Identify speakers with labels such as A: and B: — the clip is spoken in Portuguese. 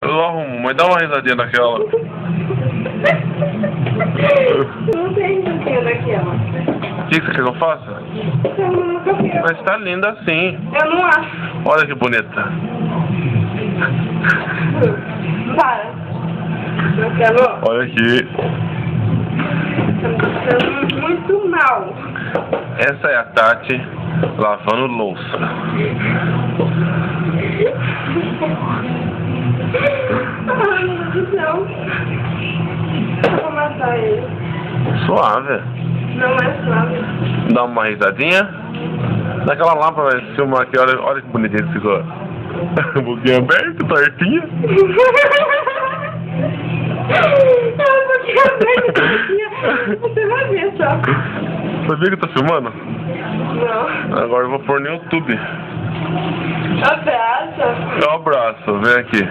A: Eu arrumo, mas dá uma risadinha daquela.
B: Não tem risadinha daquela.
A: O que você quer que eu faça?
B: Eu nunca vi.
A: Mas tá linda assim.
B: Eu não acho.
A: Olha que bonita.
B: Para. Marcelo,
A: Olha aqui.
B: você me deixando muito mal.
A: Essa é a Tati lavando louça.
B: Ai, meu Deus do céu. Eu vou matar ele.
A: Suave.
B: Não é suave.
A: Dá uma risadinha. Daquela lá pra filmar aqui. Olha que bonitinho que ficou. Boquinha aberta, tortinha.
B: Você vai ver só.
A: Sabia que eu tô filmando?
B: Não.
A: Agora eu vou pôr no YouTube.
B: Abraça.
A: Um abraço, vem aqui.